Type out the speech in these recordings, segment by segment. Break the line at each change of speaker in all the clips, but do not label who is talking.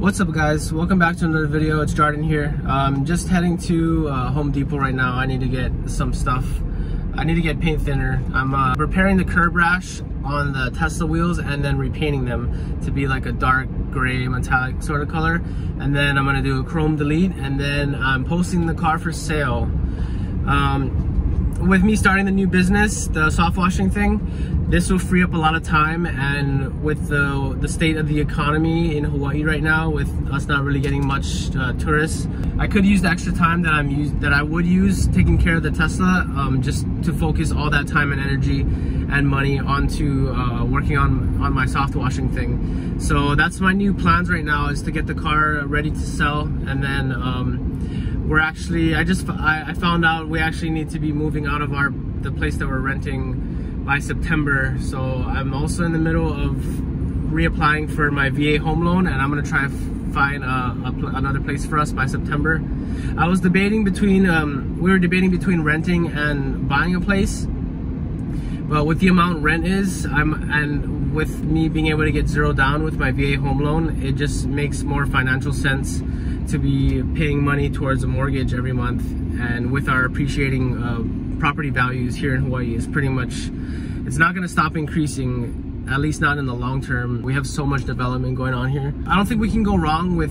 What's up guys, welcome back to another video. It's Jordan here. Just heading to Home Depot right now. I need to get some stuff. I need to get paint thinner. I'm repairing the curb rash on the Tesla wheels and then repainting them to be like a dark gray metallic sort of color, and then I'm gonna do a chrome delete, and then I'm posting the car for sale. With me starting the new business, the soft washing thing, this will free up a lot of time, and with the state of the economy in Hawaii right now, with us not really getting much tourists, I could use the extra time that I would use taking care of the Tesla, just to focus all that time and energy and money onto working on my soft washing thing. So that's my new plans right now, is to get the car ready to sell, and then we're actually, I found out we actually need to be moving out of the place that we're renting by September. So I'm also in the middle of reapplying for my VA home loan, and I'm gonna try to find another place for us by September. I was debating between, we were debating between renting and buying a place, but with the amount rent is, and with me being able to get zero down with my VA home loan, it just makes more financial sense to be paying money towards a mortgage every month. And with our appreciating property values here in Hawaii, is pretty much, it's not going to stop increasing, at least not in the long term. We have so much development going on here. I don't think we can go wrong with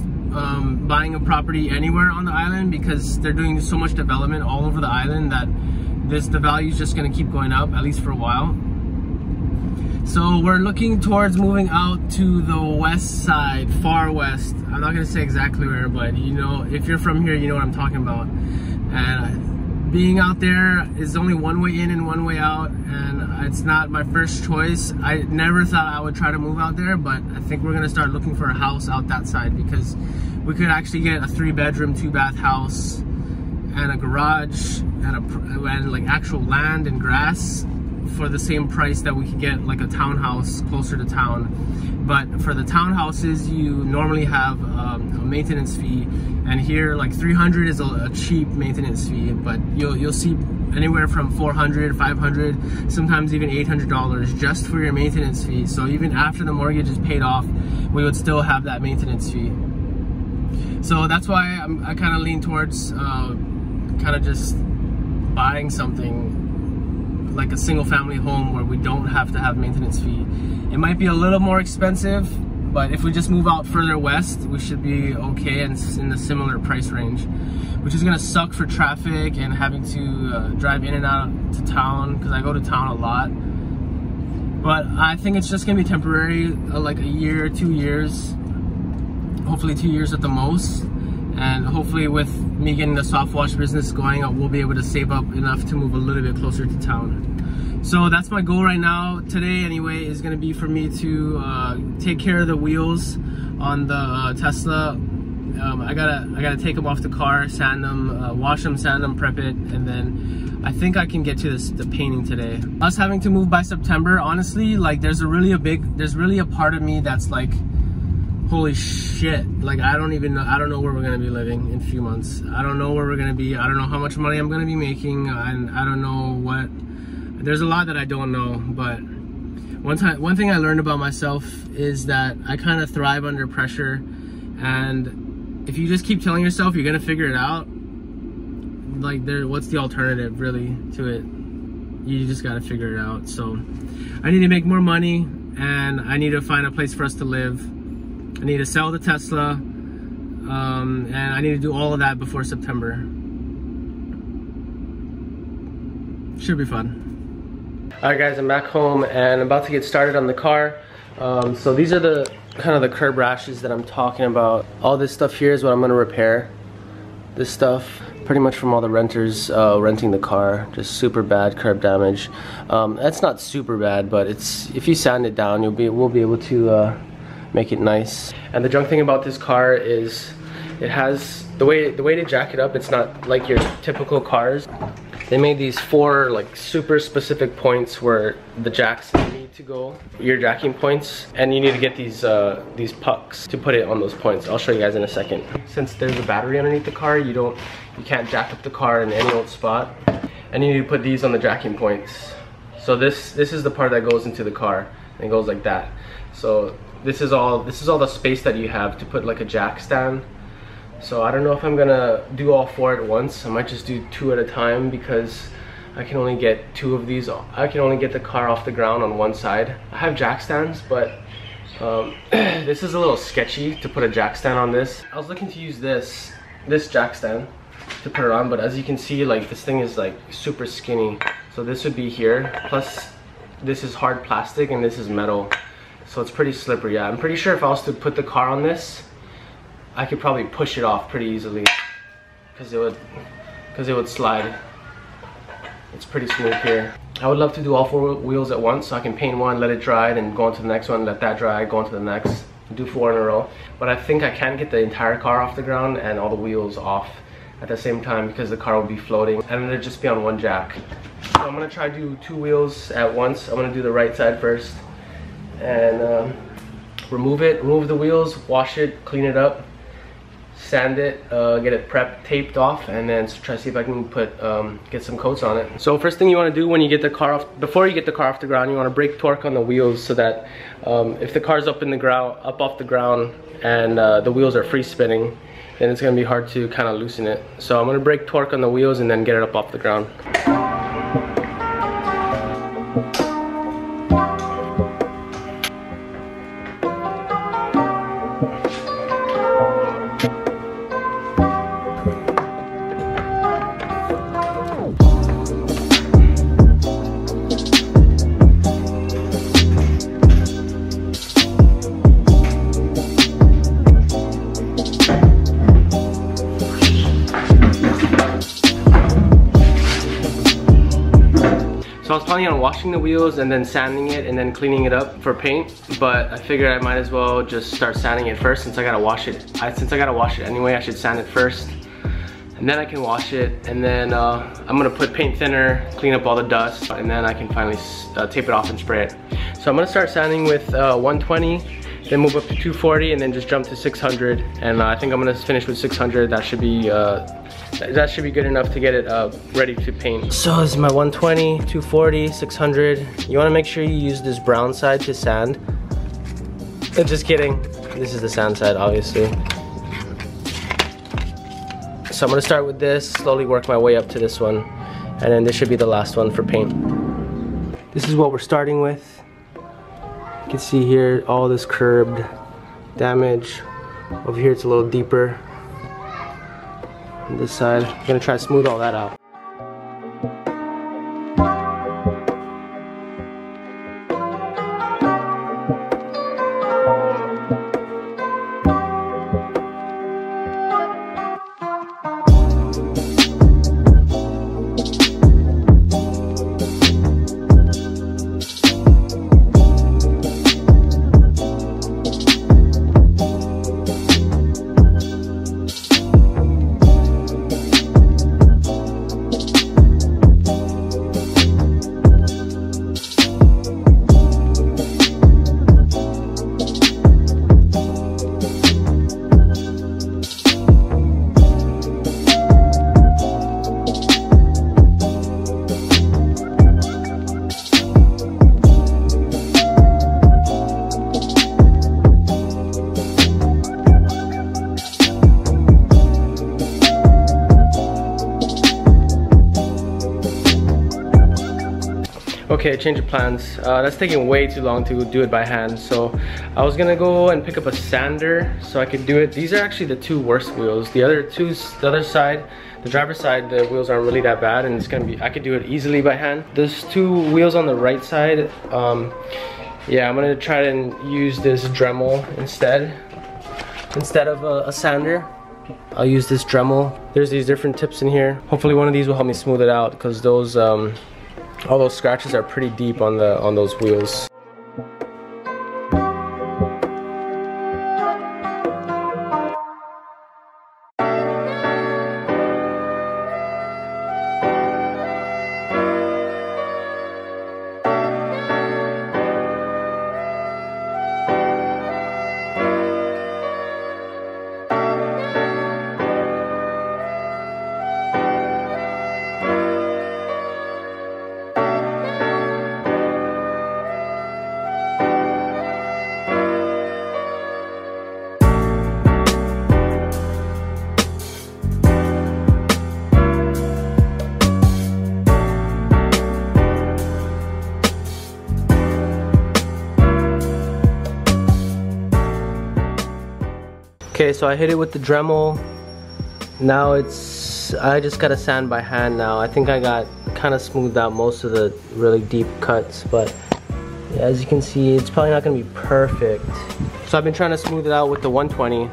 buying a property anywhere on the island, because they're doing so much development all over the island that the value is just going to keep going up, at least for a while. So we're looking towards moving out to the west side, far west. I'm not gonna say exactly where, but you know, if you're from here, you know what I'm talking about. And being out there is only one way in and one way out, and it's not my first choice. I never thought I would try to move out there, but I think we're gonna start looking for a house out that side, because we could actually get a 3-bedroom, 2-bath house and a garage and like actual land and grass for the same price that we could get like a townhouse closer to town. But for the townhouses, you normally have a maintenance fee, and here like $300 is a cheap maintenance fee, but you'll see anywhere from $400, $500, sometimes even $800 just for your maintenance fee. So even after the mortgage is paid off, we would still have that maintenance fee. So that's why I kind of lean towards kind of just buying something like a single family home where we don't have to have maintenance fee. It might be a little more expensive, but if we just move out further west, we should be okay and in the similar price range, which is gonna suck for traffic and having to drive in and out to town, because I go to town a lot. But I think it's just gonna be temporary, like a year, 2 years, hopefully 2 years at the most. And hopefully with me getting the soft wash business going, we'll be able to save up enough to move a little bit closer to town. So that's my goal right now. Today anyway is gonna be for me to take care of the wheels on the Tesla. I gotta take them off the car, sand them, wash them, sand them, prep it, and then I think I can get to the painting today. Us having to move by September, honestly, like there's really a part of me that's like, holy shit, like I don't know where we're gonna be living in a few months. I don't know where we're gonna be. I don't know how much money I'm gonna be making, and I don't know what, there's a lot that I don't know. But one thing I learned about myself is that I kind of thrive under pressure, and if you just keep telling yourself you're gonna figure it out, like what's the alternative really to it? You just gotta figure it out. So I need to make more money, and I need to find a place for us to live. I need to sell the Tesla, and I need to do all of that before September. Should be fun. Alright guys, I'm back home and I'm about to get started on the car. So these are the kind of the curb rashes that I'm talking about. All this stuff here is what I'm going to repair. This stuff, pretty much from all the renters renting the car. Just super bad curb damage. That's not super bad, but it's, if you sand it down, we'll be able to make it nice. And the junk thing about this car is it has the way to jack it up. It's not like your typical cars. They made these 4 like super specific points where the jacks need to go, your jacking points, and you need to get these pucks to put it on those points. I'll show you guys in a second. Since there's a battery underneath the car, you can't jack up the car in any old spot, and you need to put these on the jacking points. So this is the part that goes into the car, and it goes like that. So this is all the space that you have to put like a jack stand. So I don't know if I'm gonna do all 4 at once. I might just do 2 at a time because I can only get 2 of these. I can only get the car off the ground on one side. I have jack stands, but this is a little sketchy to put a jack stand on this. I was looking to use this jack stand to put it on, but as you can see, like, this thing is like super skinny. So this would be here, plus this is hard plastic and this is metal, so it's pretty slippery. Yeah, I'm pretty sure if I was to put the car on this, I could probably push it off pretty easily because it would slide. It's pretty smooth here. I would love to do all 4 wheels at once so I can paint one, let it dry, then go on to the next one, let that dry, go on to the next, do 4 in a row. But I think I can't get the entire car off the ground and all the wheels off at the same time because the car will be floating and then it'll just be on one jack. So I'm gonna try to do 2 wheels at once. I'm gonna do the right side first and remove the wheels, wash it, clean it up, sand it, get it taped off, and then try to see if I can get some coats on it. So first thing you want to do when you get the car off, before you get the car off the ground, you want to break torque on the wheels so that if the car's up off the ground and the wheels are free spinning, then it's going to be hard to kind of loosen it. So I'm going to break torque on the wheels and then get it up off the ground. So I was planning on washing the wheels and then sanding it and then cleaning it up for paint, but I figured I might as well just start sanding it first since I gotta wash it. Since I gotta wash it anyway, I should sand it first and then I can wash it, and then I'm gonna put paint thinner, clean up all the dust, and then I can finally tape it off and spray it. So I'm gonna start sanding with 120, then move up to 240, and then just jump to 600, and I think I'm gonna finish with 600. That should be good enough to get it ready to paint. So this is my 120, 240, 600. You wanna make sure you use this brown side to sand. Just kidding, this is the sand side, obviously. So I'm gonna start with this, slowly work my way up to this one, and then this should be the last one for paint. This is what we're starting with. You can see here all this curbed damage. Over here it's a little deeper. On this side, I'm gonna try to smooth all that out. Okay, change of plans. That's taking way too long to do it by hand. So I was gonna go and pick up a sander so I could do it. These are actually the 2 worst wheels. The other side, the driver's side, the wheels aren't really that bad, and it's gonna be, I could do it easily by hand. There's 2 wheels on the right side. Yeah, I'm gonna try and use this dremel instead of a sander. I'll use this dremel. There's these different tips in here. Hopefully one of these will help me smooth it out, because those all those scratches are pretty deep on those wheels. Okay, so I hit it with the Dremel. Now I just gotta sand by hand now. I think I got kind of smoothed out most of the really deep cuts, but yeah, as you can see, it's probably not gonna be perfect. So I've been trying to smooth it out with the 120,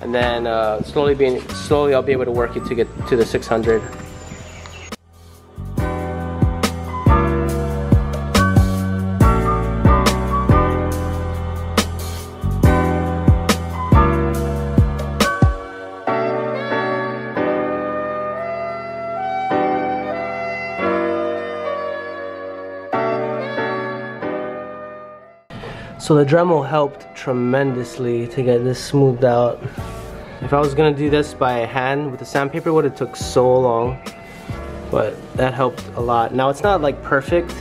and then slowly I'll be able to work it to get to the 600. So the Dremel helped tremendously to get this smoothed out. If I was gonna do this by hand with the sandpaper, it would have took so long, but that helped a lot. Now it's not like perfect,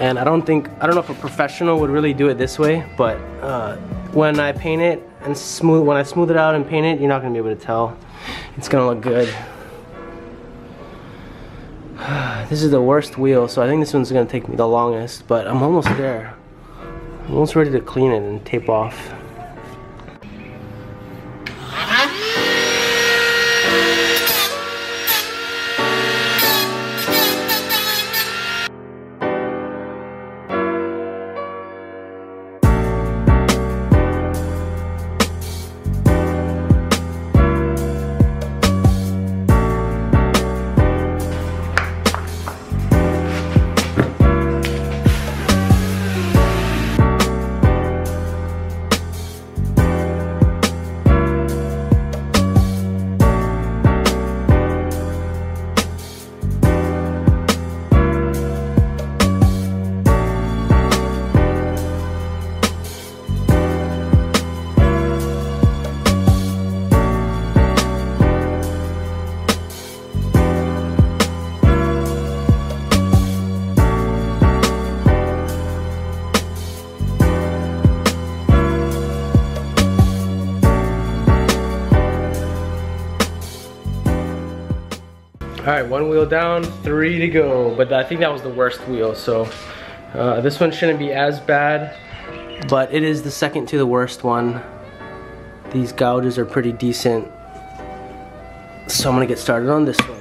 and I don't know if a professional would really do it this way, but when I paint it and when I smooth it out and paint it, you're not gonna be able to tell. It's gonna look good. This is the worst wheel, so I think this one's gonna take me the longest, but I'm almost there. I'm almost ready to clean it and tape off. Alright, one wheel down, 3 to go. But I think that was the worst wheel, so this one shouldn't be as bad, but it is the second to the worst one. These gouges are pretty decent, so I'm gonna get started on this one.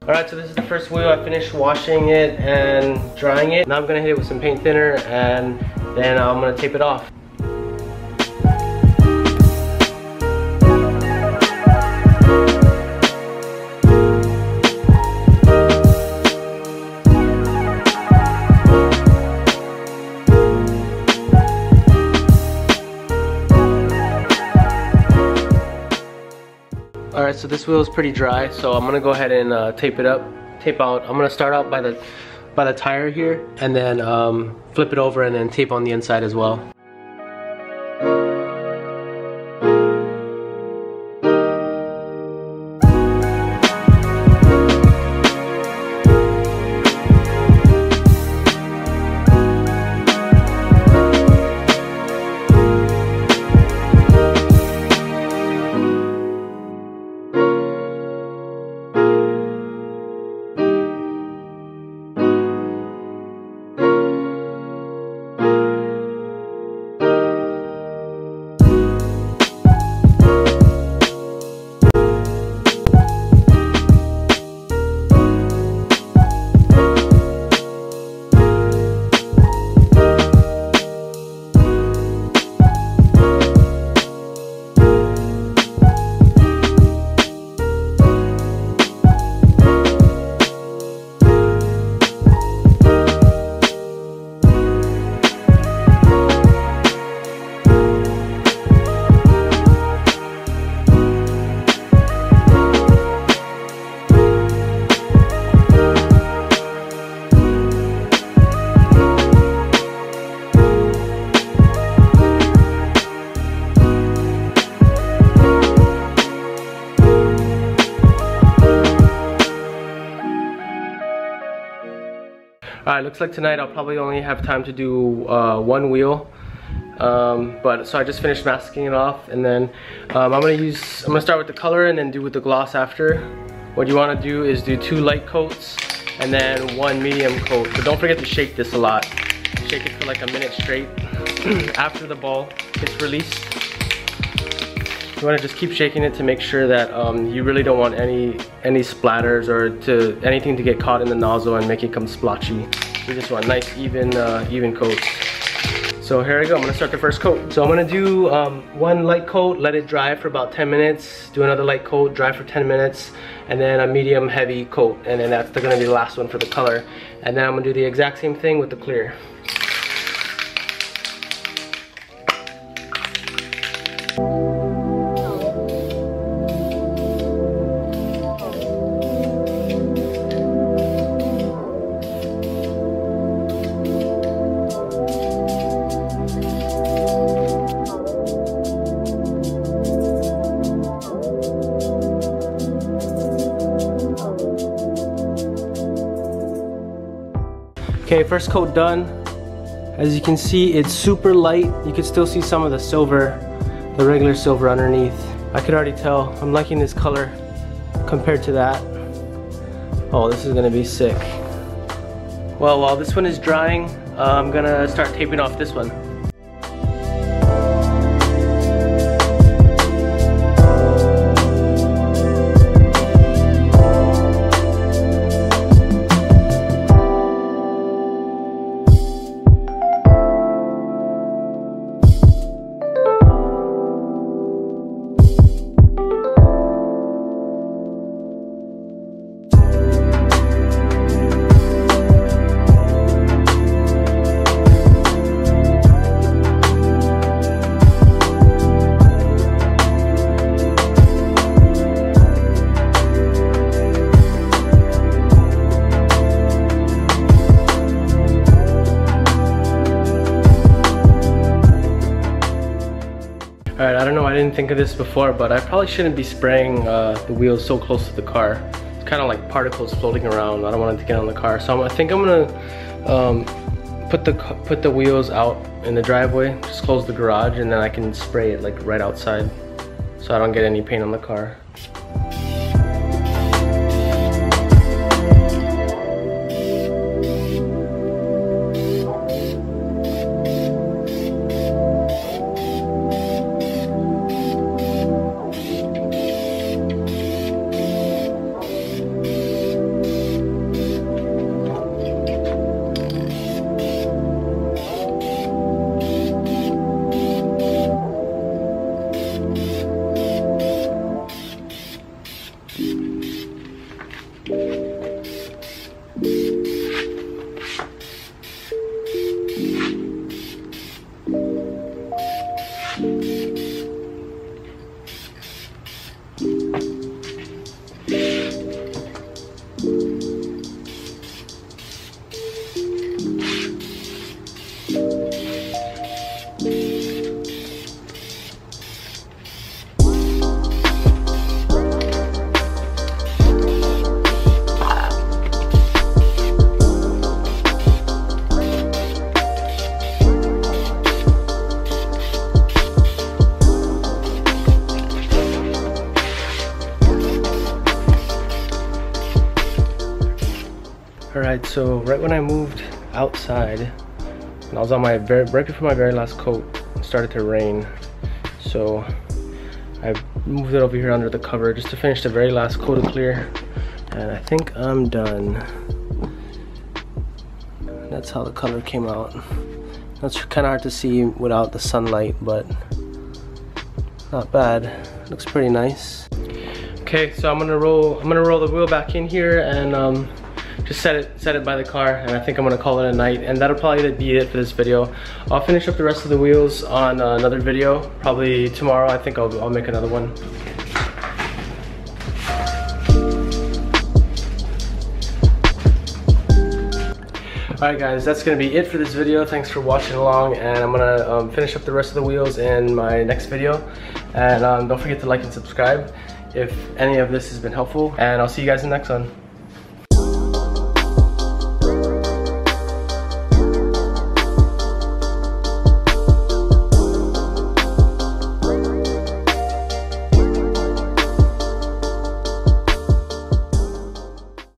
Alright, so this is the first wheel. I finished washing it and drying it. Now I'm gonna hit it with some paint thinner and then I'm gonna tape it off. Alright, so this wheel is pretty dry, so I'm gonna go ahead and tape it up, tape out. I'm gonna start out by the tire here, and then flip it over and then tape on the inside as well. Alright, looks like tonight I'll probably only have time to do one wheel. But so I just finished masking it off, and then I'm gonna start with the color and then do with the gloss after. What you want to do is do 2 light coats and then 1 medium coat. But don't forget to shake this a lot. Shake it for like a minute straight after the ball gets released. You want to just keep shaking it to make sure that you really don't want any splatters or anything to get caught in the nozzle and make it come splotchy. You just want nice even coats. So here I go, I'm gonna start the first coat. So I'm gonna do 1 light coat, let it dry for about 10 minutes, do another light coat, dry for 10 minutes, and then a medium heavy coat, and then that's gonna be the last one for the color. And then I'm gonna do the exact same thing with the clear. Okay, first coat done. As you can see, it's super light. You can still see some of the silver, the regular silver underneath. I could already tell I'm liking this color compared to that. Oh, this is gonna be sick. Well, while this one is drying, I'm gonna start taping off this one. Alright, I don't know, I didn't think of this before, but I probably shouldn't be spraying the wheels so close to the car. It's kind of like particles floating around. I don't want it to get on the car. So I think I'm gonna put the wheels out in the driveway, just close the garage, and then I can spray it like right outside so I don't get any paint on the car. Alright, so right when I moved outside, and I was on my right before my very last coat, it started to rain. So I moved it over here under the cover just to finish the very last coat of clear, and I think I'm done. That's how the color came out. That's kind of hard to see without the sunlight, but not bad. Looks pretty nice. Okay, so I'm gonna roll the wheel back in here and just set it by the car, and I think I'm gonna call it a night, and that'll probably be it for this video. I'll finish up the rest of the wheels on another video, probably tomorrow. I think I'll make another one. Alright guys, that's gonna be it for this video. Thanks for watching along, and I'm gonna finish up the rest of the wheels in my next video. And don't forget to like and subscribe if any of this has been helpful, and I'll see you guys in the next one.